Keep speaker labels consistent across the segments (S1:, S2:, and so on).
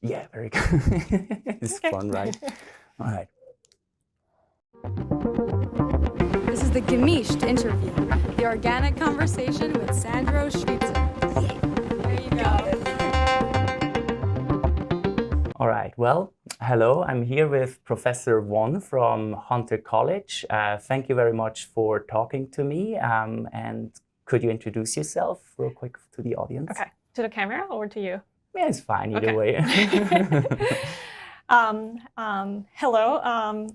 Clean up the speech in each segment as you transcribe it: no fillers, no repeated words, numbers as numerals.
S1: Yeah, very good. It's
S2: Okay.
S1: fun, right? All right.
S3: This is the Gemischt interview, the organic conversation with Sandro Schweitzer. There you go.
S1: All right. Well, hello. I'm here with Professor Won from Hunter College. Thank you very much for talking to me. And could you introduce yourself real quick to the audience?
S2: Okay. To the camera or to you?
S1: Yeah, it's fine either
S2: Okay.
S1: way.
S2: Hello,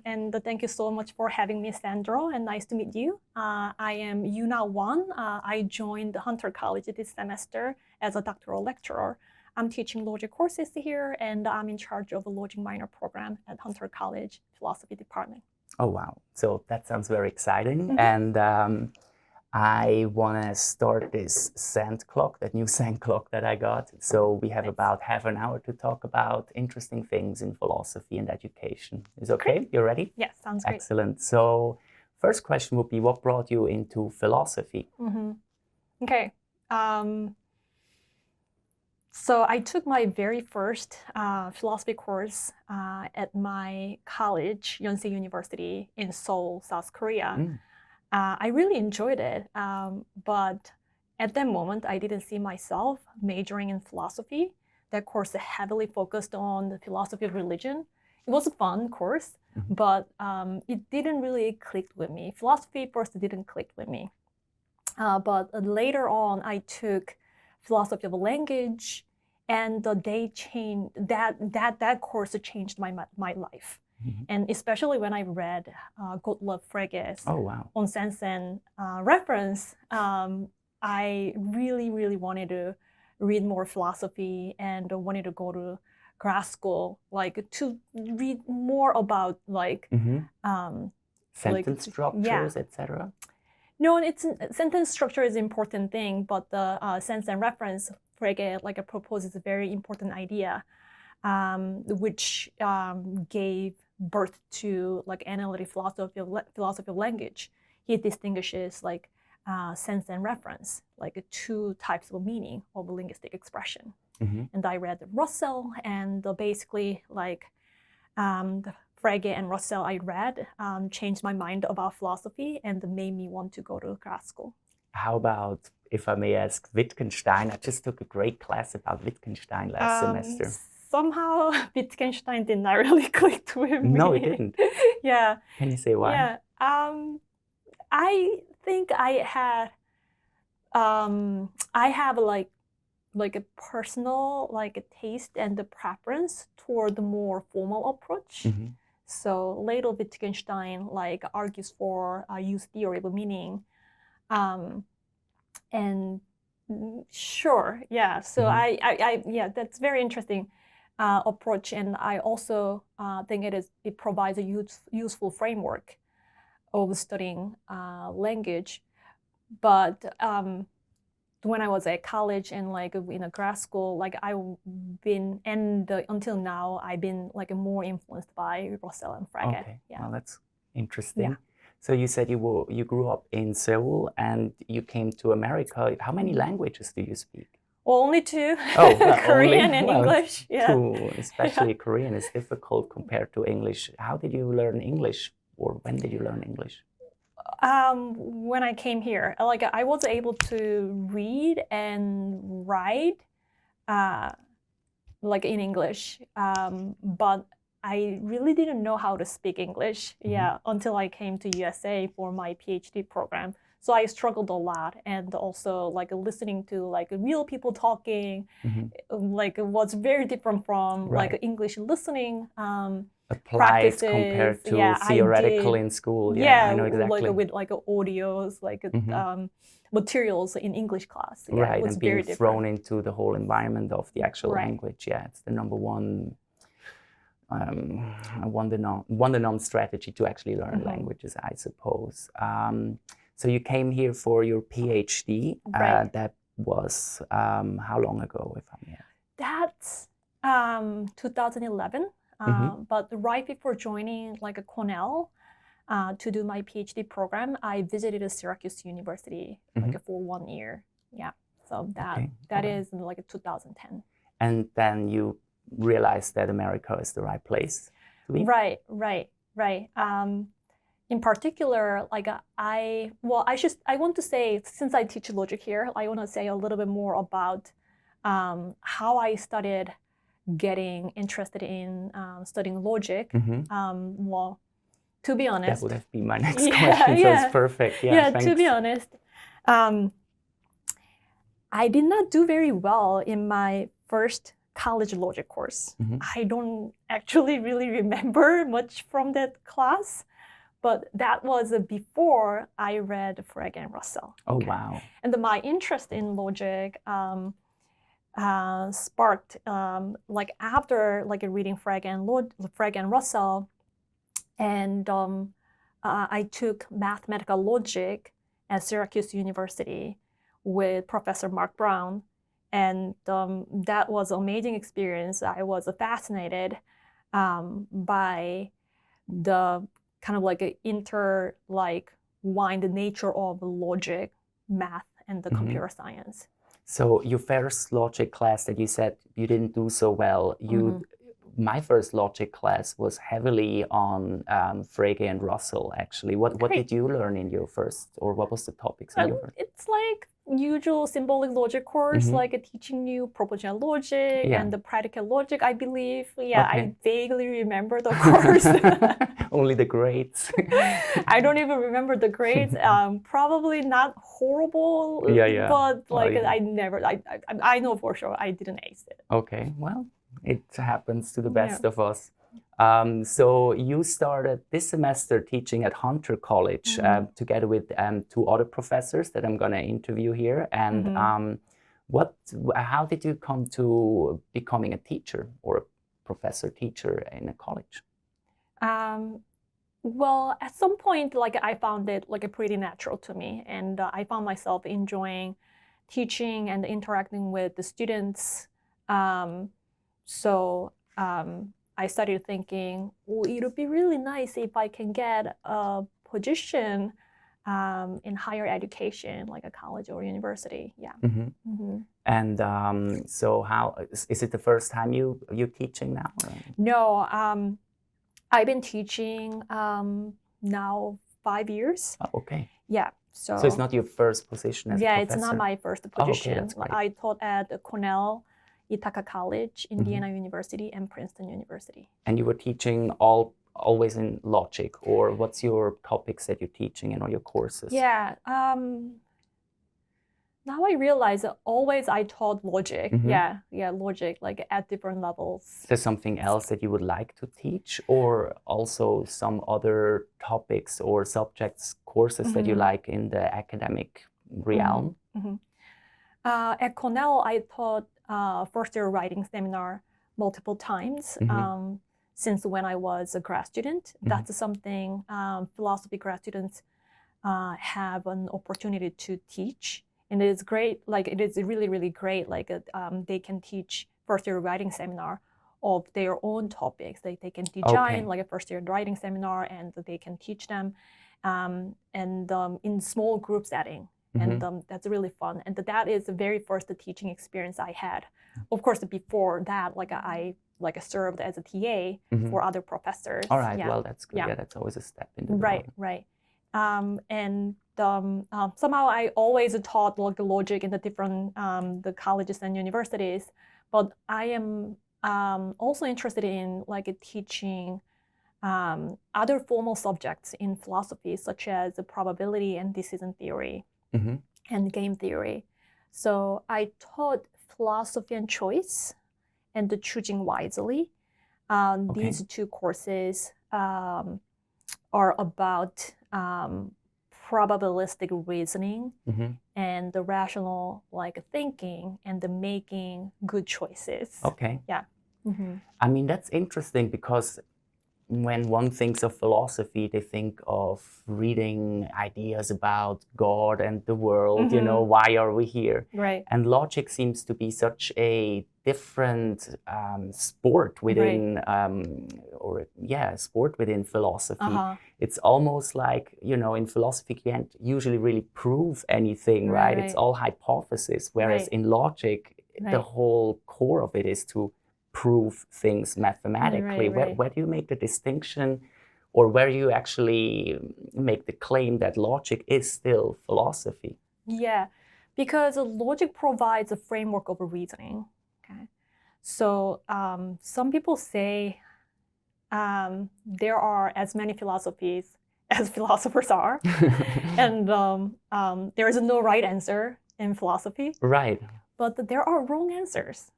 S2: and thank you so much for having me, Sandro, and nice to meet you. I am Yuna Won. I joined Hunter College this semester as a doctoral lecturer. I'm teaching logic courses here, and I'm in charge of a logic minor program at Hunter College Philosophy Department.
S1: Oh, wow. So that sounds very exciting.
S2: Mm-hmm.
S1: And I want to start this sand clock, that new sand clock that I got. So we have about half an hour to talk about interesting things in philosophy and education. Is okay?
S2: Great.
S1: You ready?
S2: Yes, sounds great.
S1: Excellent. So first question would be, what brought you into philosophy?
S2: Mm-hmm. Okay. So I took my very first philosophy course at my college, Yonsei University in Seoul, South Korea. I really enjoyed it, but at that moment, I didn't see myself majoring in philosophy. That course heavily focused on the philosophy of religion. It was a fun course, but it didn't really click with me. Philosophy first didn't click with me. But later on, I took philosophy of language, and they changed that course changed my life. And especially when I read Gottlob Frege's On Sense and Reference, I really wanted to read more philosophy and wanted to go to grad school, like to read more about
S1: Sentence structures, etc.
S2: No, sentence structure is an important thing, but the sense and reference Frege proposes a very important idea, which gave birth to analytic philosophy of language. He distinguishes sense and reference, two types of meaning of linguistic expression. And I read Russell, and basically the Frege and Russell I read changed my mind about philosophy and made me want to go to grad school.
S1: How about, if I may ask, Wittgenstein? I just took a great class about Wittgenstein last semester.
S2: Somehow Wittgenstein did not really click with me.
S1: No, it didn't.
S2: Yeah.
S1: Can you say why?
S2: Yeah. I think I have a personal a taste and the preference toward the more formal approach. So later Wittgenstein argues for use theory of meaning, and sure, yeah. So I that's very interesting approach, and I also think it provides a useful framework of studying language. But when I was at college and in a grad school, I've been until now I've been more influenced by Russell and Frege.
S1: Okay,
S2: yeah.
S1: well, that's interesting.
S2: Yeah.
S1: So you said you grew up in Seoul and you came to America. How many languages do you speak?
S2: Well, only two.
S1: Oh,
S2: Korean and English. Yeah.
S1: Two, especially Korean is difficult compared to English. How did you learn English, or when did you learn English?
S2: When I came here, I was able to read and write in English, but I really didn't know how to speak English, until I came to USA for my PhD program. So I struggled a lot, and also listening to real people talking, was very different from English listening.
S1: Applied compared to theoretical in school. Yeah, I know exactly.
S2: With audios, materials in English class. Yeah,
S1: right,
S2: it was
S1: and being
S2: very
S1: thrown into the whole environment of the actual
S2: Right.
S1: language. Yeah, it's the number one one-to-none strategy to actually learn languages, I suppose. So you came here for your PhD.
S2: Right.
S1: That was how long ago, if I may ask?
S2: That's 2011. But right before joining Cornell to do my PhD program, I visited Syracuse University for 1 year. Yeah, so that is in 2010.
S1: And then you realized that America is the right place to be?
S2: Right. In particular, like I want to say, since I teach logic here, I want to say a little bit more about how I started getting interested in studying logic. Well, to be honest,
S1: that would have been my next question. So it's perfect. Yeah,
S2: to be honest, I did not do very well in my first college logic course. I don't actually really remember much from that class, but that was before I read Frege and Russell.
S1: Oh, wow.
S2: And my interest in logic sparked like after like reading Frege and Russell, and I took mathematical logic at Syracuse University with Professor Mark Brown, and that was an amazing experience. I was fascinated by the kind of like intertwined nature of logic, math, and the computer science.
S1: So your first logic class that you said you didn't do so well, my first logic class was heavily on Frege and Russell, actually. What did you learn in your first, or what was the topics in your first?
S2: It's like usual symbolic logic course, like teaching you propositional logic and the predicate logic, I believe. Yeah, okay. I vaguely remember the course.
S1: Only the grades.
S2: I don't even remember the grades. Probably not horrible, but like I know for sure I didn't ace it.
S1: Okay, well, it happens to the best of us. So you started this semester teaching at Hunter College together with two other professors that I'm going to interview here. And how did you come to becoming a teacher or a professor teacher in a college?
S2: Well, at some point, like I found it like a pretty natural to me, and I found myself enjoying teaching and interacting with the students. I started thinking, well, it would be really nice if I can get a position in higher education, like a college or university. Yeah.
S1: And so, how is it the first time you're teaching now? Or?
S2: No, I've been teaching now 5 years.
S1: Oh, okay.
S2: Yeah.
S1: So it's not your first position as a professor?
S2: Yeah, it's not my first position.
S1: Oh, okay, that's great.
S2: I taught at Cornell, Ithaca College, Indiana University, and Princeton University.
S1: And you were teaching always in logic, or what's your topics that you're teaching in all your courses?
S2: Yeah. Now I realize that always I taught logic. Yeah, logic, like at different levels.
S1: Is there something else that you would like to teach, or also some other topics or subjects, courses that you like in the academic realm?
S2: At Cornell, I taught first-year writing seminar multiple times since when I was a grad student. That's something philosophy grad students have an opportunity to teach. And it is great, like it is really, really great. Like they can teach first-year writing seminar of their own topics. They can design like a first-year writing seminar, and they can teach them in small group setting. And that's really fun. And that is the very first teaching experience I had. Of course, before that, like I served as a TA for other professors.
S1: All right, well, that's good. Yeah, that's always a step in the door.
S2: Right. Somehow I always taught logic in the different the colleges and universities, but I am also interested in like teaching other formal subjects in philosophy, such as probability and decision theory and game theory. So I taught philosophy and choice and the choosing wisely. These two courses are about probabilistic reasoning and the rational like thinking and the making good choices.
S1: Okay.
S2: Yeah.
S1: I mean, that's interesting because when one thinks of philosophy, they think of reading ideas about God and the world, you know, why are we here?
S2: Right.
S1: And logic seems to be such a different sport within, sport within philosophy. It's almost like, you know, in philosophy, you can't usually really prove anything, right? It's all hypothesis, whereas in logic, the whole core of it is to prove things mathematically.
S2: Right.
S1: Where do you make the distinction, or where you actually make the claim that logic is still philosophy?
S2: Yeah, because logic provides a framework of reasoning. Okay, so some people say there are as many philosophies as philosophers are, and there is no right answer in philosophy.
S1: Right.
S2: But there are wrong answers.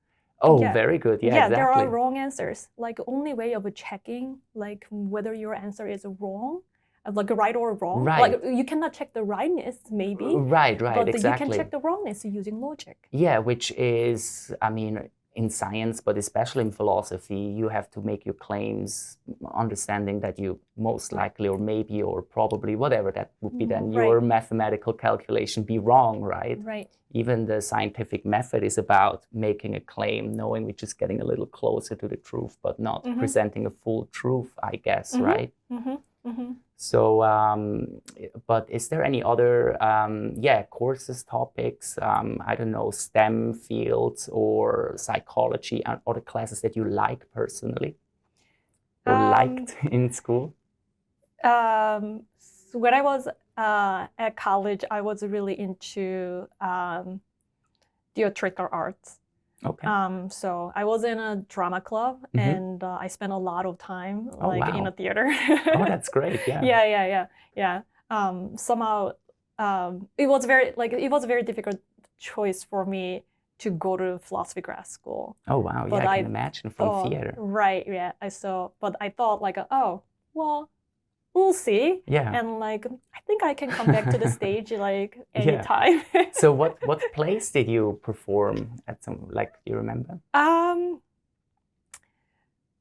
S1: Oh,
S2: Yeah.
S1: very good. Yeah,
S2: Yeah,
S1: exactly.
S2: there are wrong answers. Like only way of checking like whether your answer is wrong, like right or wrong.
S1: Right.
S2: Like you cannot check the rightness maybe.
S1: Right,
S2: But
S1: exactly.
S2: you can check the wrongness using logic.
S1: Yeah, which is, I mean, in science, but especially in philosophy, you have to make your claims understanding that you most likely, or maybe, or probably, whatever that would be then, your mathematical calculation be wrong, right?
S2: Right.
S1: Even the scientific method is about making a claim, knowing we're just getting a little closer to the truth, but not presenting a full truth, I guess, right? So, but is there any other, courses, topics, I don't know, STEM fields or psychology, and other classes that you like personally or liked in school?
S2: So when I was at college, I was really into theatrical arts.
S1: Okay.
S2: So I was in a drama club, and I spent a lot of time in a theater.
S1: Oh, that's great! Yeah.
S2: Yeah. Somehow, it was a very difficult choice for me to go to philosophy grad school.
S1: Oh wow!
S2: But
S1: yeah, I can imagine from theater.
S2: Right. Yeah. But I thought oh well, we'll see.
S1: Yeah.
S2: And I think I can come back to the stage anytime.
S1: So what plays did you perform at some, do you remember?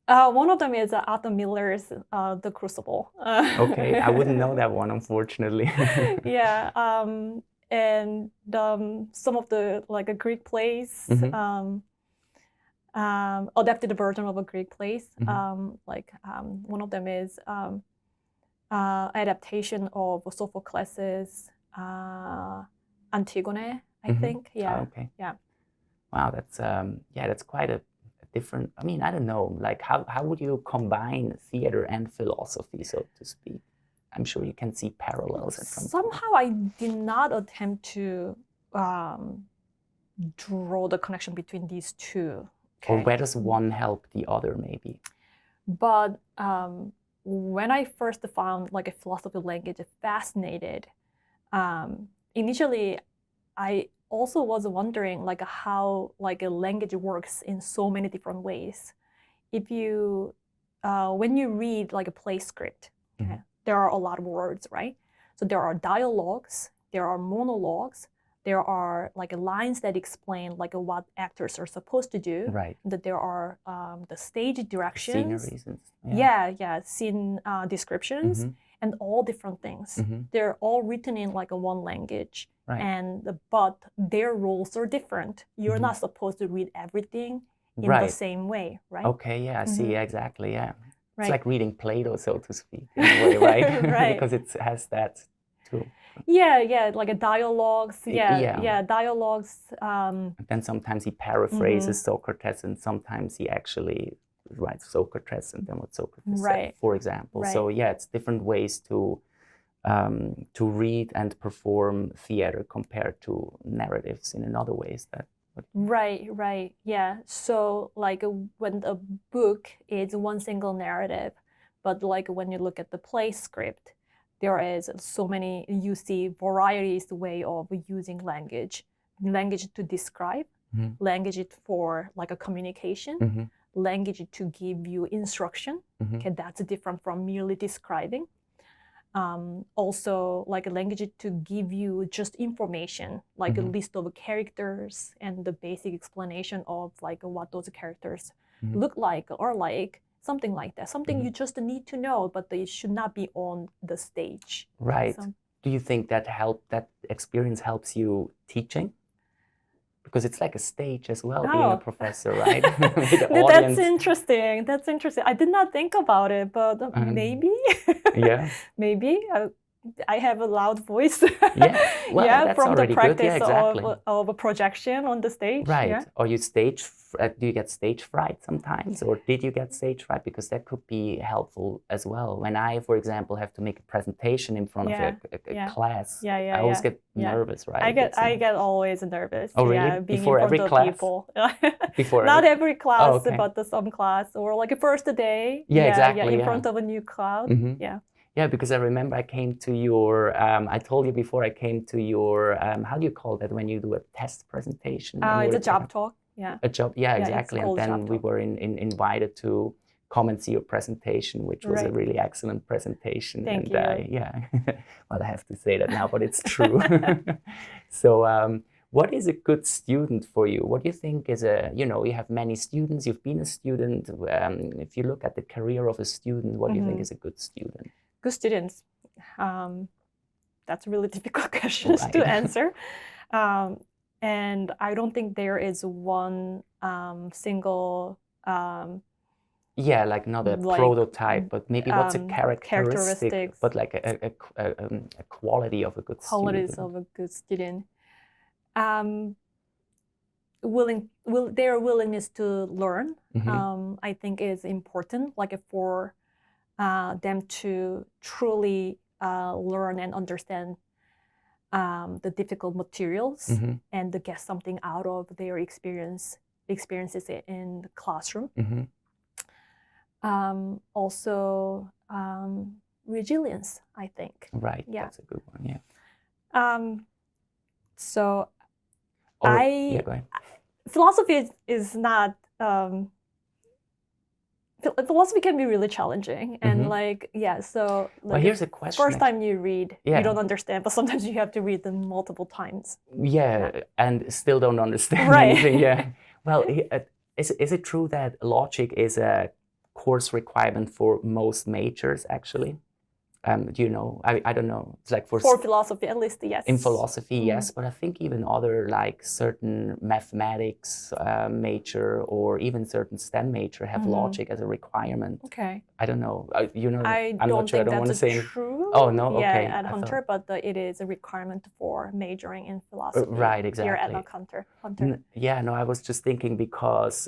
S2: One of them is Arthur Miller's The Crucible.
S1: Okay, I wouldn't know that one, unfortunately.
S2: Yeah. And some of the Greek plays, adapted version of a Greek plays. One of them is adaptation of Sophocles' Antigone, I think. Yeah.
S1: Oh, okay.
S2: Yeah.
S1: Wow, that's quite a different. I mean, I don't know. How would you combine theater and philosophy, so to speak? I'm sure you can see parallels at some point.
S2: Somehow I did not attempt to draw the connection between these two. Okay?
S1: Or where does one help the other, maybe?
S2: But when I first found a philosophy language fascinated, initially I also was wondering how a language works in so many different ways. If you when you read a play script, okay, there are a lot of words, right? So there are dialogues, there are monologues, there are lines that explain what actors are supposed to do.
S1: Right.
S2: That there are the stage directions.
S1: Sceneries.
S2: Scene descriptions, and all different things. They're all written in one language. Right. But their roles are different. You're not supposed to read everything in the same way, right?
S1: Okay, yeah, I see, exactly, yeah. It's like reading Plato, so to speak, in a way, right?
S2: Right.
S1: Because it has that too.
S2: Yeah, dialogues. Dialogues.
S1: And then sometimes he paraphrases Socrates, and sometimes he actually writes Socrates and then what Socrates said, for example. So yeah, it's different ways to read and perform theater compared to narratives in another ways. Right.
S2: Yeah. So when a book is one single narrative, but when you look at the play script, there is so many, you see varieties way of using language to describe, language for a communication, language to give you instruction. Okay, that's different from merely describing. Also a language to give you just information, a list of characters and the basic explanation of what those characters look like or something like that. Something you just need to know, but it should not be on the stage.
S1: Right. So, do you think that experience helps you teaching? Because it's like a stage as well, being a professor, right?
S2: That's interesting. I did not think about it, but maybe.
S1: Yeah.
S2: Maybe. I have a loud voice.
S1: Yeah, well,
S2: Yeah,
S1: that's
S2: from the
S1: already good. Yeah,
S2: practice
S1: exactly.
S2: of a projection on the stage.
S1: Right.
S2: Yeah.
S1: Or do you get stage fright sometimes? Or did you get stage fright? Because that could be helpful as well. When I, for example, have to make a presentation in front of a class, I always get nervous, right?
S2: I get always nervous.
S1: Oh, really?
S2: Yeah, being
S1: Before
S2: in front
S1: every
S2: of
S1: class?
S2: people.
S1: Before
S2: Not every class,
S1: Oh, okay.
S2: but some class, or like a first day.
S1: Yeah, exactly.
S2: Yeah, in
S1: yeah.
S2: front of a new crowd.
S1: Mhm.
S2: Yeah.
S1: Yeah, because I remember I came to your, I told you before, I came to your, how do you call that when you do a test presentation?
S2: It's a job talk. Yeah.
S1: A job, yeah,
S2: Yeah,
S1: exactly.
S2: it's
S1: And
S2: called
S1: then
S2: job
S1: we
S2: talk.
S1: were invited to come and see your presentation, which was a
S2: Right.
S1: really excellent presentation.
S2: Thank
S1: and
S2: you.
S1: yeah, well, I have to say that now, but it's true. So, what is a good student for you? What do you think is you have many students, you've been a student. If you look at the career of a student, what do you think is a good student?
S2: Good students. That's a really difficult question to answer. And I don't think there is one single
S1: yeah, like not a prototype, but maybe what's a characteristic, but like a quality of a good
S2: qualities
S1: student.
S2: of a good student. Their willingness to learn, I think, is important. Like for them to truly learn and understand the difficult materials and to get something out of their experiences in the classroom. Also, resilience, I think.
S1: Right,
S2: yeah.
S1: That's a good one, yeah.
S2: So
S1: go ahead.
S2: Philosophy is not, philosophy can be really challenging. And so
S1: well, here's a question.
S2: First time you read, you don't understand, but sometimes you have to read them multiple times.
S1: Yeah, and still don't understand
S2: right.
S1: anything, yeah. Well, is it true that logic is a course requirement for most majors, actually? Do you know? I don't know. It's like for
S2: philosophy, at least, yes.
S1: In philosophy, yes, but I think even other like certain mathematics major or even certain STEM major have logic as a requirement.
S2: Okay.
S1: I don't know.
S2: I'm
S1: not sure. I don't want to say
S2: true.
S1: Oh no. Okay.
S2: Yeah, at Hunter, but it is a requirement for majoring in philosophy.
S1: Right. Exactly.
S2: Here at Hunter.
S1: Yeah. No, I was just thinking because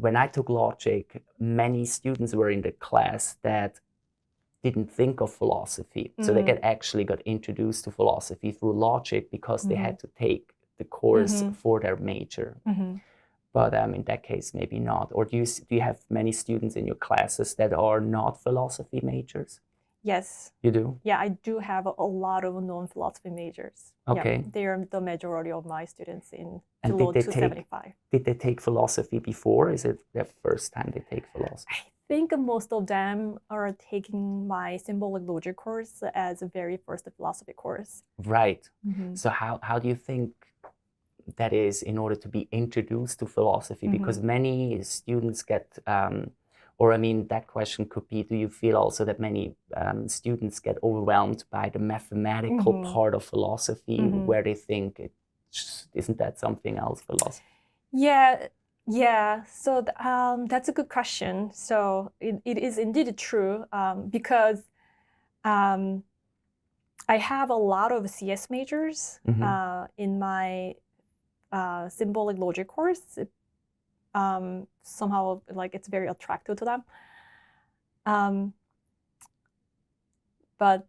S1: when I took logic, many students were in the class that didn't think of philosophy. So they actually got introduced to philosophy through logic because they had to take the course for their major. But in that case, maybe not. Or do you have many students in your classes that are not philosophy majors?
S2: Yes.
S1: You do?
S2: Yeah, I do have a lot of non-philosophy majors.
S1: Okay.
S2: Yeah, they are the majority of my students in below 275.
S1: Did they take philosophy before? Is it their first time they take philosophy?
S2: I think most of them are taking my symbolic logic course as a very first philosophy course.
S1: Right. So how do you think that is in order to be introduced to philosophy? Because many students get, that question could be, do you feel also that many students get overwhelmed by the mathematical part of philosophy where they think, isn't that something else, philosophy?
S2: Yeah, so that's a good question. So it is indeed true because I have a lot of CS majors in my symbolic logic course. Somehow, like, it's very attractive to them. But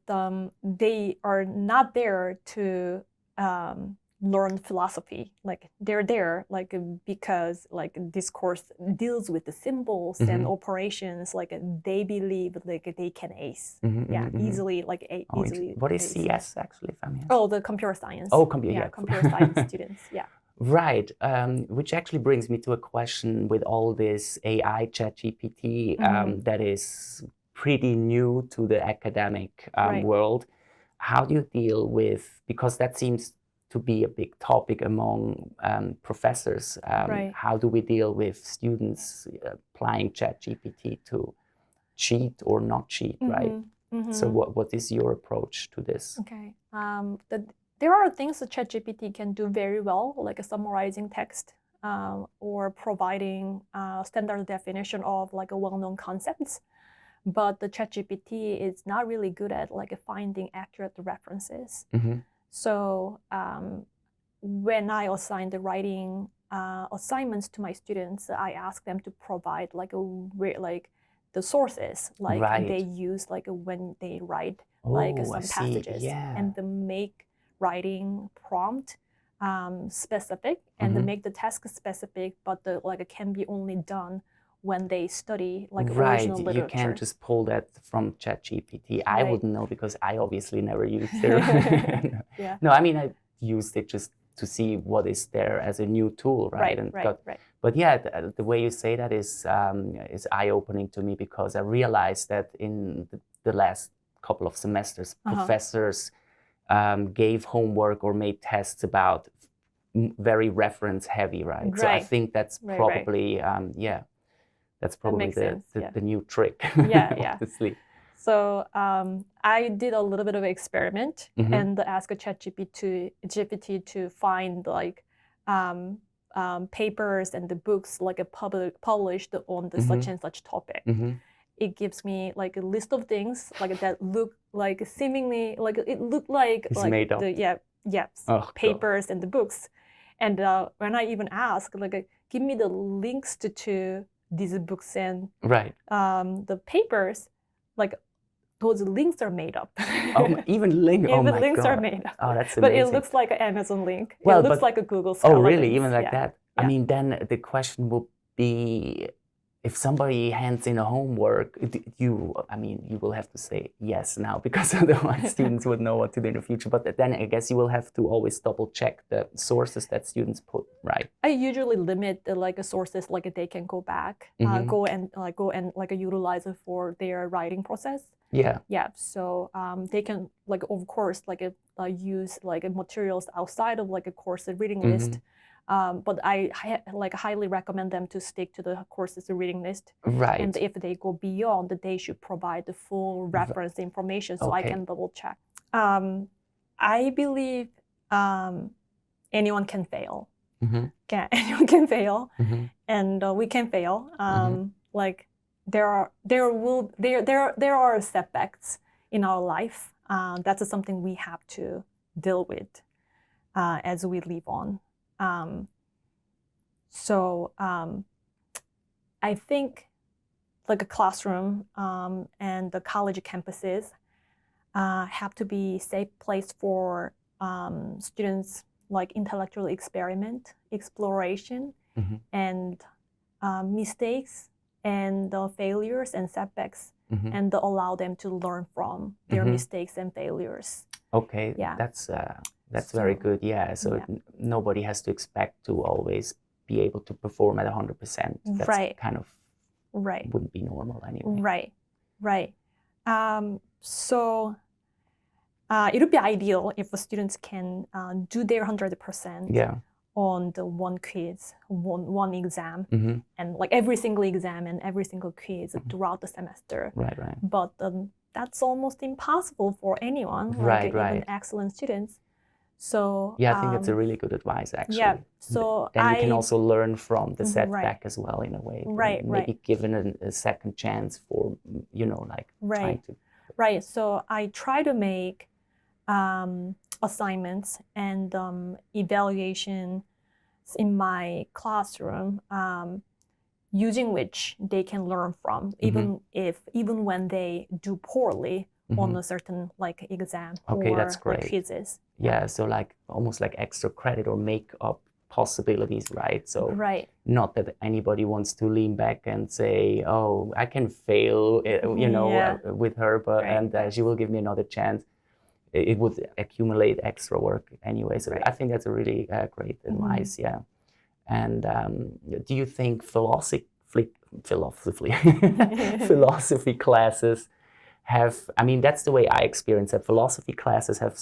S2: they are not there to learn philosophy. Like, they're there like because like this course deals with the symbols and operations. Like, they believe like they can ace easily, like easily.
S1: What is CS actually, Famia?
S2: Oh, the computer science.
S1: Oh, computer
S2: science students. Yeah.
S1: Right, which actually brings me to a question with all this AI, ChatGPT, that is pretty new to the academic world. How do you deal with, because that seems to be a big topic among professors, how do we deal with students applying ChatGPT to cheat or not cheat, right? So what is your approach to this?
S2: Okay, there are things that ChatGPT can do very well, like a summarizing text or providing a standard definition of like a well-known concepts. but the ChatGPT is not really good at like finding accurate references. So when I assign the writing assignments to my students, I ask them to provide like the sources like they use like when they write some passages, and to make writing prompt specific and to make the task specific, but the like it can be only done when they study like original literature.
S1: You can't just pull that from ChatGPT. I wouldn't know because I obviously never used it. No, I mean I used it just to see what is there as a new tool, right? But yeah, the way you say that is eye-opening to me, because I realized that in the last couple of semesters, professors gave homework or made tests about very reference heavy, right? So I think that's probably, that's probably the new trick. Obviously.
S2: So I did a little bit of experiment and asked ChatGPT to find like papers and the books like published on the such and such topic. It gives me like a list of things like that look like seemingly like it looked like
S1: it's made up.
S2: Papers and the books. And when I even ask like give me the links to these books and the papers, like those links are made up.
S1: Even links
S2: are made up.
S1: Oh, that's amazing.
S2: But it looks like an Amazon link. Well, it looks like a Google Scholar.
S1: Oh, really? Link. Even like that? I mean, then the question would be, if somebody hands in a homework, you will have to say yes now, because otherwise students would know what to do in the future. But then I guess you will have to always double check the sources that students put, right?
S2: I usually limit the like sources like they can go back, go and utilize it for their writing process. Yeah. So they can like of course like use like materials outside of like a course reading list. But I like highly recommend them to stick to the course's reading list.
S1: Right.
S2: And if they go beyond, they should provide the full reference information so I can double check. I believe anyone can fail. Yeah, anyone can fail, and we can fail. Like there are setbacks in our life. That's something we have to deal with as we live on. So I think like a classroom and the college campuses have to be a safe place for students like intellectual experiment, exploration, and mistakes and failures and setbacks, and allow them to learn from their mistakes and failures.
S1: Okay, yeah. That's very good, yeah. So nobody has to expect to always be able to perform at 100%. That's kind of wouldn't be normal anyway. Right.
S2: So it would be ideal if the students can do their 100% on the one quiz, one exam, and like every single exam and every single quiz throughout the semester.
S1: Right.
S2: But that's almost impossible for anyone, even excellent students. So
S1: yeah, I think that's a really good advice, actually.
S2: Yeah. So
S1: then you can also learn from the setback as well, in a way. Maybe given a second chance for, trying to.
S2: Right. So I try to make assignments and evaluations in my classroom, using which they can learn from, even when they do poorly on a certain like exam or
S1: that's great.
S2: Like quizzes.
S1: Yeah, so like almost like extra credit or make up possibilities, right? So not that anybody wants to lean back and say, oh, I can fail, with her, but and she will give me another chance. It would accumulate extra work anyway. So I think that's a really great advice, yeah. And do you think philosophy classes have, I mean, that's the way I experience it. Philosophy classes have a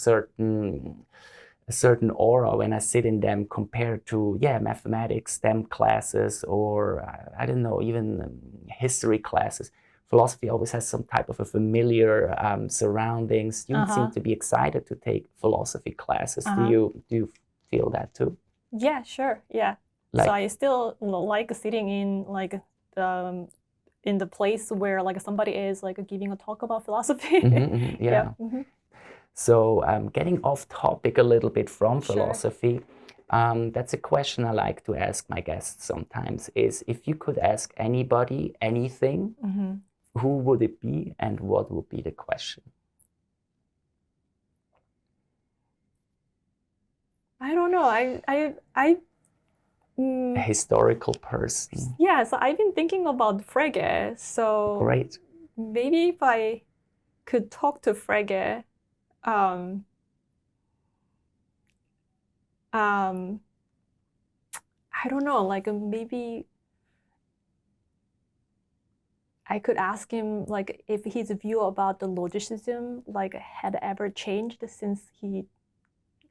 S1: certain aura when I sit in them compared to, mathematics, STEM classes, or I don't know, even history classes. Philosophy always has some type of a familiar surroundings. Students seem to be excited to take philosophy classes. Do you feel that too?
S2: Yeah, sure. Yeah. So I still like sitting in like in the place where like somebody is like giving a talk about philosophy.
S1: Yeah. So getting off topic a little bit from
S2: Sure.
S1: philosophy, that's a question I like to ask my guests sometimes, is if you could ask anybody anything, who would it be and what would be the question?
S2: I don't know.
S1: A historical person.
S2: Yeah, so I've been thinking about Frege. So
S1: Great.
S2: maybe if I could talk to Frege, I don't know, like maybe I could ask him like if his view about the logicism like had ever changed since he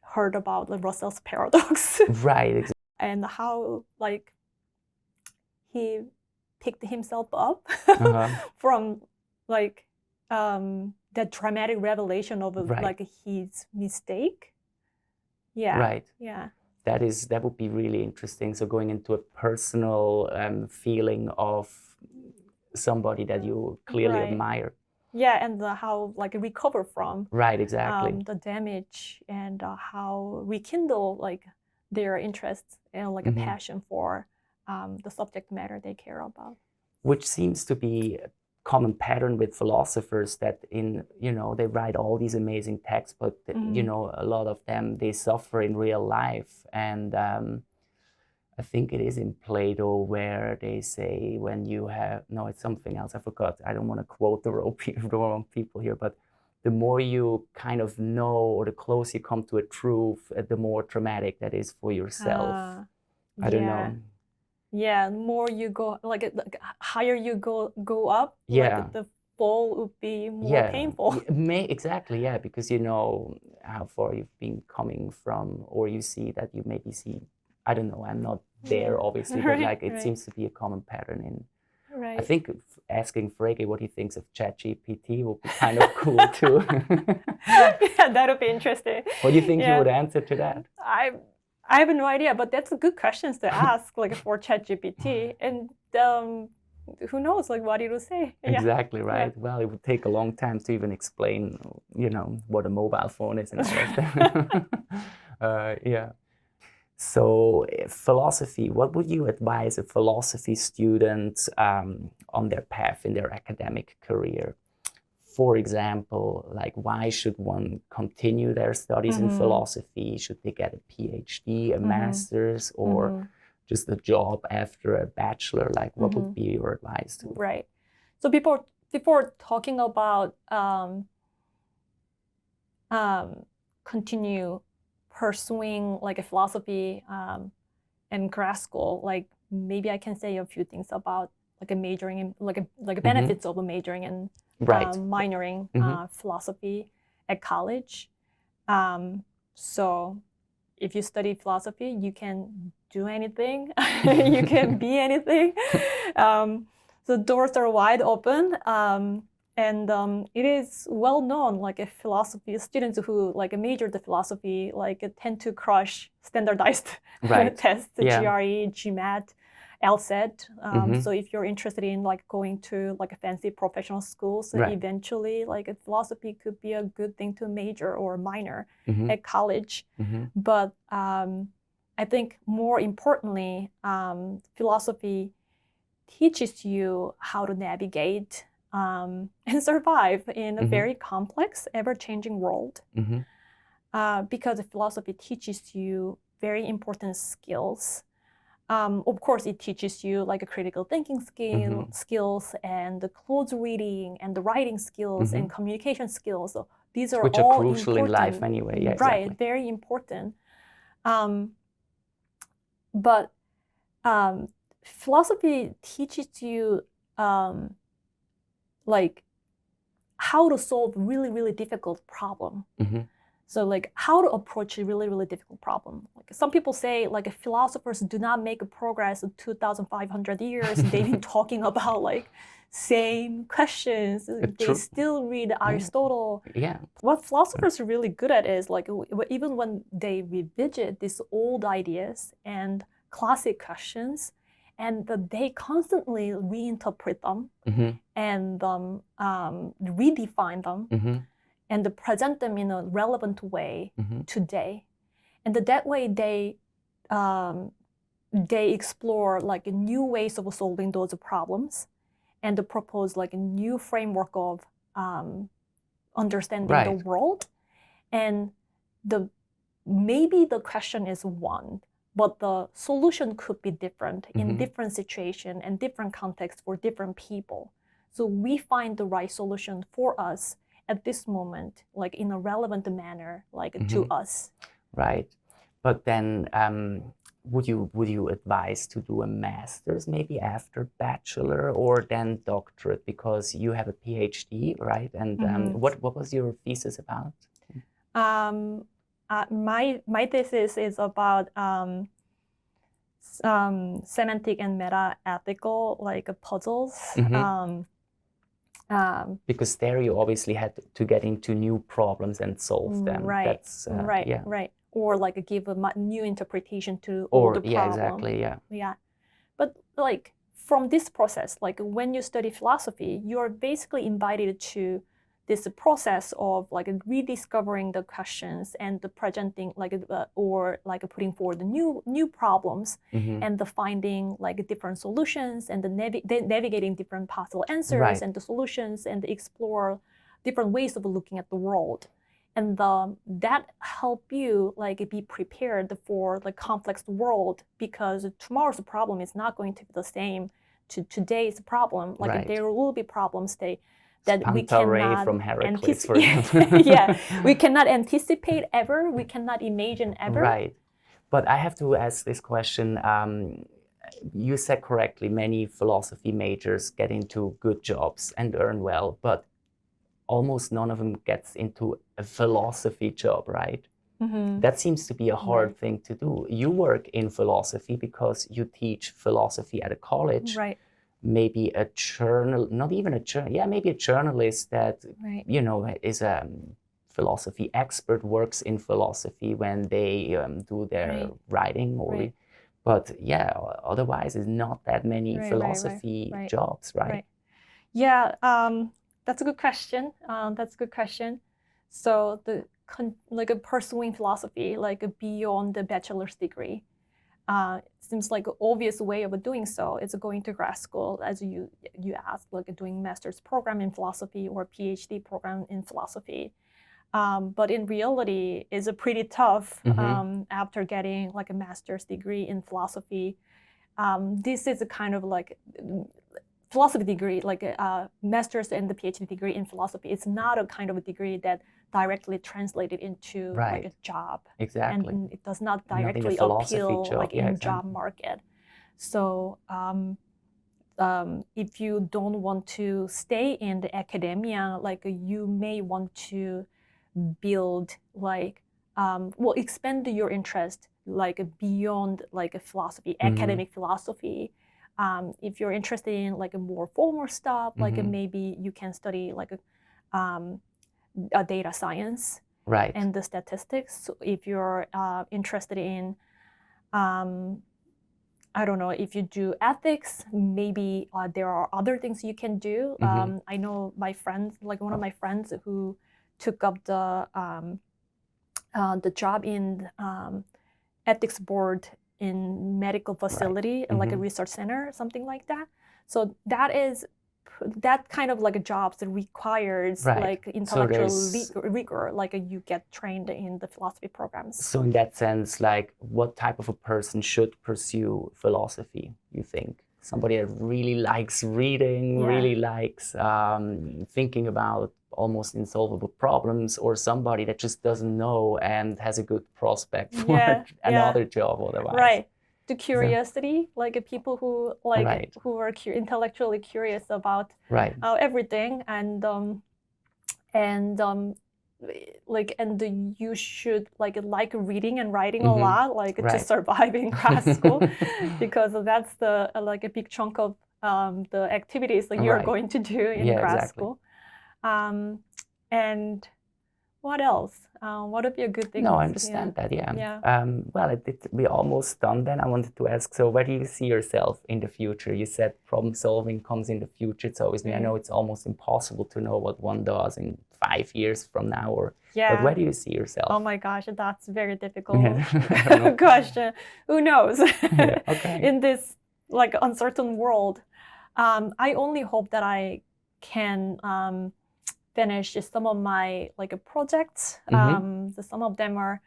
S2: heard about the Russell's paradox.
S1: Right, exactly.
S2: And how like he picked himself up from like that dramatic revelation of like his mistake. Yeah.
S1: Right.
S2: Yeah.
S1: That would be really interesting. So going into a personal feeling of somebody that you clearly admire.
S2: Yeah, and how like recover from
S1: exactly
S2: the damage and how rekindle like their interests and like a passion for the subject matter they care about.
S1: Which seems to be a common pattern with philosophers, that they write all these amazing texts, but a lot of them, they suffer in real life. And I think it is in Plato where they say it's something else, I forgot. I don't want to quote the wrong people here, but the more you kind of know, or the closer you come to a truth, the more traumatic that is for yourself. I don't know.
S2: Yeah, more you go, like higher you go up, like the fall would be more painful.
S1: Exactly, yeah, because you know how far you've been coming from, or you see that you maybe see, I don't know, I'm not there obviously, but like it seems to be a common pattern in. I think asking Frege what he thinks of ChatGPT would be kind of cool too.
S2: Yeah, that would be interesting.
S1: What do you think he would answer to that?
S2: I have no idea, but that's a good questions to ask, like for ChatGPT, and who knows, like what it will say.
S1: Exactly right. Yeah. Well, it would take a long time to even explain, what a mobile phone is and all of that. Yeah. So, philosophy. What would you advise a philosophy student on their path in their academic career? For example, like why should one continue their studies in philosophy? Should they get a PhD, a master's, or just a job after a bachelor? Like what would be your advice to?
S2: Right. So before talking about continue pursuing like a philosophy in grad school, like maybe I can say a few things about like a majoring in like benefits of a majoring in minoring philosophy at college. So if you study philosophy, you can do anything, you can be anything. The doors are wide open. And it is well known, like a philosophy students who like majored in philosophy like tend to crush standardized tests, GRE, GMAT, LSAT. So if you're interested in like going to like a fancy professional schools, eventually like a philosophy could be a good thing to major or minor at college. But I think more importantly, philosophy teaches you how to navigate and survive in a very complex, ever-changing world. Because philosophy teaches you very important skills. Of course, it teaches you like a critical thinking skills and the close reading and the writing skills and communication skills. So these are
S1: which
S2: all
S1: are crucial
S2: important.
S1: in life anyway. Yeah,
S2: right,
S1: exactly.
S2: very important. But philosophy teaches you like how to solve really, really difficult problem. So like how to approach a really, really difficult problem. Like some people say like philosophers do not make a progress in 2,500 years. They've been talking about like same questions. They still read Aristotle. What philosophers are really good at is like even when they revisit these old ideas and classic questions, and they constantly reinterpret them
S1: Mm-hmm.
S2: and redefine them
S1: Mm-hmm.
S2: and present them in a relevant way
S1: Mm-hmm.
S2: today. And that way they explore like new ways of solving those problems and propose like a new framework of understanding the
S1: Right.
S2: world. And maybe the question is one, but the solution could be different in different situation and different context for different people. So we find the right solution for us at this moment, like in a relevant manner, like to us.
S1: Right. But then would you advise to do a master's maybe after bachelor or then doctorate, because you have a PhD, right? And what was your thesis about?
S2: My thesis is about semantic and meta-ethical like puzzles.
S1: Because there you obviously had to get into new problems and solve them.
S2: Right.
S1: That's yeah.
S2: Right. Or like give a new interpretation to
S1: Or
S2: the problem.
S1: yeah, exactly, yeah.
S2: Yeah. But like from this process, like when you study philosophy, you're basically invited to this process of like rediscovering the questions and the presenting like or like putting forward the new problems and the finding like different solutions and the navigating different possible answers
S1: Right.
S2: and the solutions and explore different ways of looking at the world. And that help you like be prepared for the complex world, because tomorrow's problem is not going to be the same to today's problem. Like
S1: Right.
S2: there will be problems that we
S1: Panta Ray
S2: cannot
S1: from Heracles, for example.
S2: yeah, we cannot anticipate ever. We cannot imagine ever.
S1: Right. But I have to ask this question. You said correctly, many philosophy majors get into good jobs and earn well, but almost none of them gets into a philosophy job, right? That seems to be a hard thing to do. You work in philosophy because you teach philosophy at a college.
S2: Right.
S1: Maybe a not even a journal, yeah, maybe a journalist that, you know, is a philosophy expert, works in philosophy when they do their writing or but yeah, otherwise it's not that many philosophy jobs, right?
S2: Yeah, that's a good question. That's a good question. So like pursuing philosophy like beyond the bachelor's degree seems like an obvious way of doing so. It's going to grad school, as you asked, like doing master's program in philosophy or PhD program in philosophy. But in reality, it's pretty tough after getting like a master's degree in philosophy. This is a kind of like philosophy degree, like a master's and the PhD degree in philosophy. It's not a kind of a degree that directly translated into like a job.
S1: Exactly.
S2: And it does not directly appeal
S1: job.
S2: like in job market. So if you don't want to stay in the academia, like you may want to build like expand your interest like beyond like a philosophy, academic philosophy. If you're interested in like a more formal stuff, like maybe you can study like a data science and the statistics. So if you're interested in I don't know, if you do ethics, maybe there are other things you can do. I know my friends, like one of my friends who took up the job in ethics board in medical facility, like a research center, something like that. So that kind of like a job that requires like intellectual rigor, like you get trained in the philosophy programs.
S1: So in that sense, like what type of a person should pursue philosophy, you think? Somebody that really likes reading, really likes thinking about almost insolvable problems, or somebody that just doesn't know and has a good prospect for another job otherwise.
S2: Right. The curiosity, like people who like who are intellectually curious about everything, and you should like reading and writing a lot, like to survive in grad school, because that's the like a big chunk of the activities that you're going to do in grad school. And what else? What would be a good thing?
S1: No, I understand that. Yeah.
S2: Yeah.
S1: Well, we're almost done. Then I wanted to ask. So, where do you see yourself in the future? You said problem solving comes in the future. It's obviously I know it's almost impossible to know what one does in 5 years from now. But where do you see yourself?
S2: Oh my gosh, that's a very difficult
S1: Yeah.
S2: question. Who knows?
S1: Yeah, okay.
S2: In this like uncertain world, I only hope that I can finish some of my like projects. Some of them are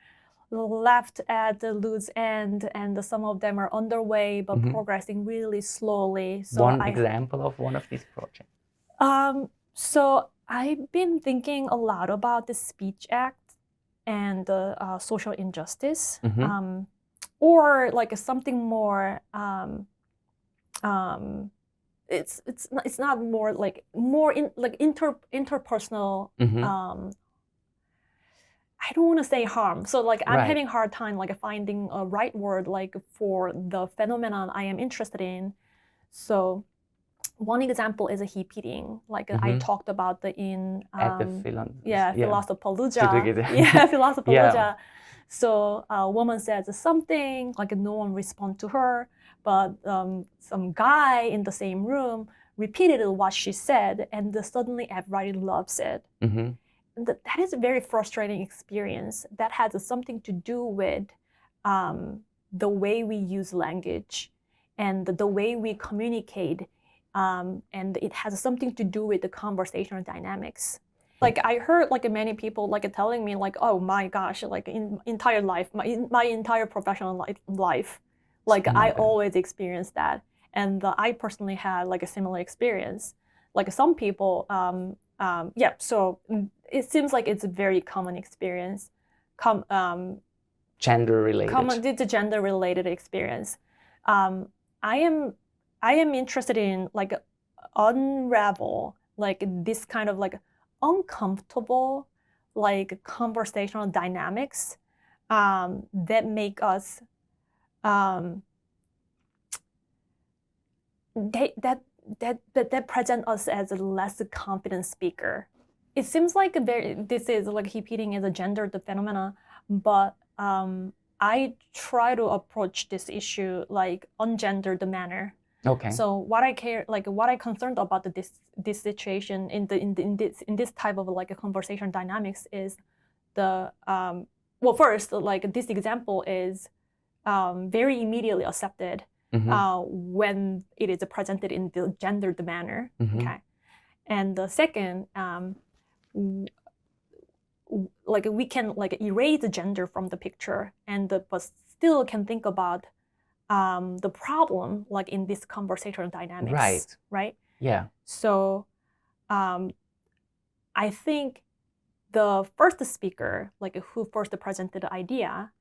S2: left at the loose end, and some of them are underway but progressing really slowly. So
S1: one example of one of these projects.
S2: So I've been thinking a lot about the Speech Act and social injustice, or like something more. It's not more like interpersonal. I don't want to say harm. So like I'm having a hard time like finding a right word like for the phenomenon I am interested in. So one example is a heap eating, like I talked about in Philosophapalooza. Philosophapalooza. So a woman says something, like no one responds to her, but some guy in the same room repeated what she said, and suddenly everybody loves it. That is a very frustrating experience. That has something to do with the way we use language and the way we communicate. And it has something to do with the conversational dynamics. Like I heard like many people like telling me like, oh my gosh, like in entire life, my entire professional life, like I always experienced that. And I personally had like a similar experience. Like some people, so it seems like it's a very common experience.
S1: Gender-related.
S2: It's a gender-related experience. I am interested in like unravel like this kind of like uncomfortable like conversational dynamics that make us that present us as a less confident speaker. It seems like this is like heap eating is a gendered phenomena, but I try to approach this issue like ungendered manner.
S1: Okay. So
S2: what I concerned about this situation in this type of like a conversation dynamics is first like this example is very immediately accepted when it is presented in the gendered manner. Okay, and the second like we can like erase the gender from the picture but still can think about the problem like in this conversational dynamics. Right. Yeah. So I think the first speaker, like who first presented the idea,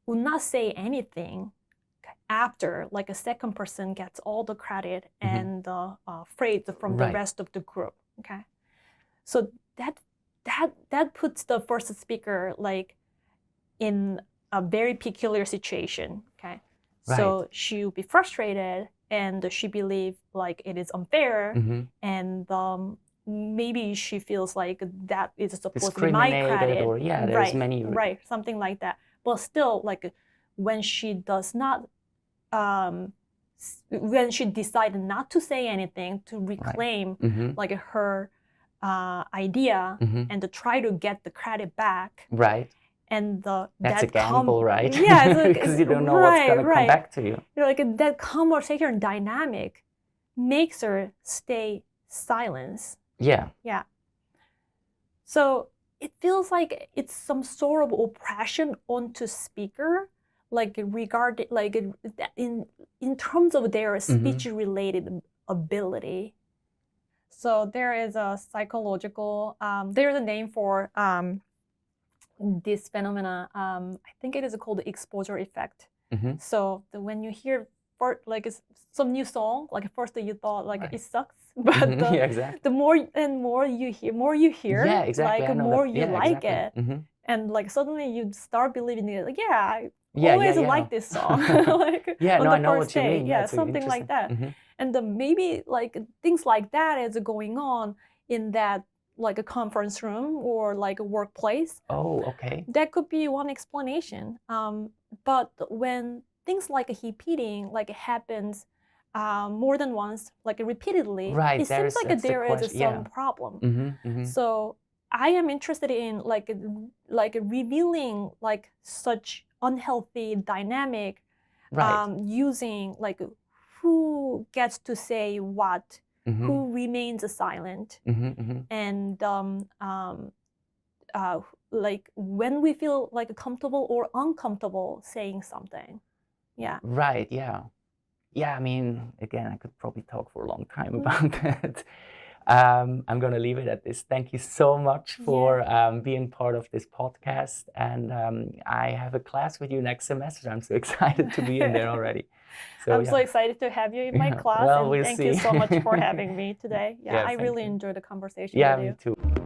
S2: would not say anything after like a second person gets all the credit and the phrase from the rest of the group. Okay. So that puts the first speaker like in a very peculiar situation. Okay. So she will be frustrated and she believes like it is unfair, and maybe she feels like that is supposed to be my credit.
S1: Or there's many
S2: something like that. But still, like when she does not, when she decided not to say anything to reclaim like her idea and to try to get the credit back.
S1: Right.
S2: And
S1: that's a gamble, right?
S2: Yeah,
S1: because you don't know what's going to come back to you.
S2: You know, like that conversation dynamic makes her stay silent.
S1: Yeah.
S2: Yeah. So it feels like it's some sort of oppression onto speaker, like regarding like in terms of their speech-related ability. So there is a psychological. There's a name for. This phenomena, I think it is called the exposure effect. So when you hear like some new song, like first you thought like it sucks, but the more and more you hear, like more you like it, and like suddenly you start believing it. Like I always like this song, like on the first day, something like that, and maybe like things like that is going on in that like a conference room or like a workplace.
S1: Oh, okay.
S2: That could be one explanation. But when things like heap eating like happens more than once, like repeatedly,
S1: Right,
S2: it seems like
S1: that's the
S2: there is
S1: question.
S2: some problem.
S1: Mm-hmm.
S2: So I am interested in like revealing like such unhealthy dynamic,
S1: Right.
S2: using like who gets to say what,
S1: Mm-hmm.
S2: who remains silent, and like when we feel like comfortable or uncomfortable saying something. Yeah.
S1: Right, yeah. Yeah, I mean, again, I could probably talk for a long time about that. I'm going to leave it at this. Thank you so much for being part of this podcast. And I have a class with you next semester. I'm so excited to be in there already. So,
S2: I'm so excited to have you in my class,
S1: well,
S2: and
S1: we'll
S2: thank
S1: see.
S2: you so much for having me today. Yeah, I
S1: thank
S2: really
S1: you.
S2: enjoyed the conversation
S1: Yeah,
S2: with you.
S1: me too.